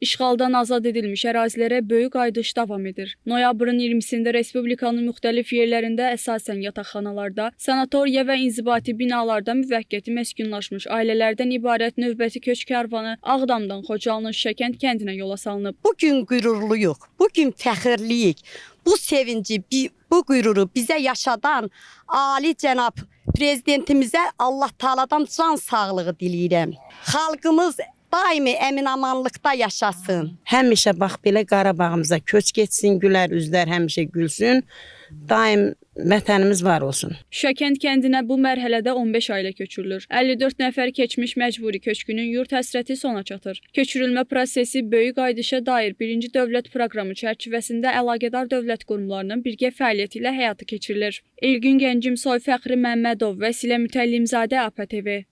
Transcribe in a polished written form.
İşğaldan azad edilmiş ərazilərə böyük qayıdış davam edir. Noyabrın 20-sində Respublikanın müxtəlif yerlərində əsasən yataqxanalarda, sanatoriya və inzibati binalarda müvəqqəti məskunlaşmış ailələrdən ibarət növbəti köç karvanı Ağdamdan Xocalının Şəkənd kəndinə yola salınıb. Bugün qürurluyuq, bugün fəxirliyik. Bu sevinci, bu qüruru bizə yaşadan Ali cənab prezidentimizə Allah Taala'dan can sağlığı diləyirəm. Xalqımız daimi əmin-amanlıqda yaşasın. Həmişə bax belə Qarabağımıza köç getsin, gülər üzlər həmişə gülsün. Daim vətənimiz var olsun. Şəkənd kəndinə bu mərhələdə 15 ailə köçürülür. 54 nəfər keçmiş məcburi köçkünün yurd həsrəti sona çatır. Köçürülmə prosesi böyük qayıdışa dair 1-ci dövlət proqramı çərçivəsində əlaqədar dövlət qurumlarının birgə fəaliyyəti ilə həyata keçirilir. Elgün Gəncimsoy, Fəxri Məmmədov və Silə Mütəllimzadə APTV.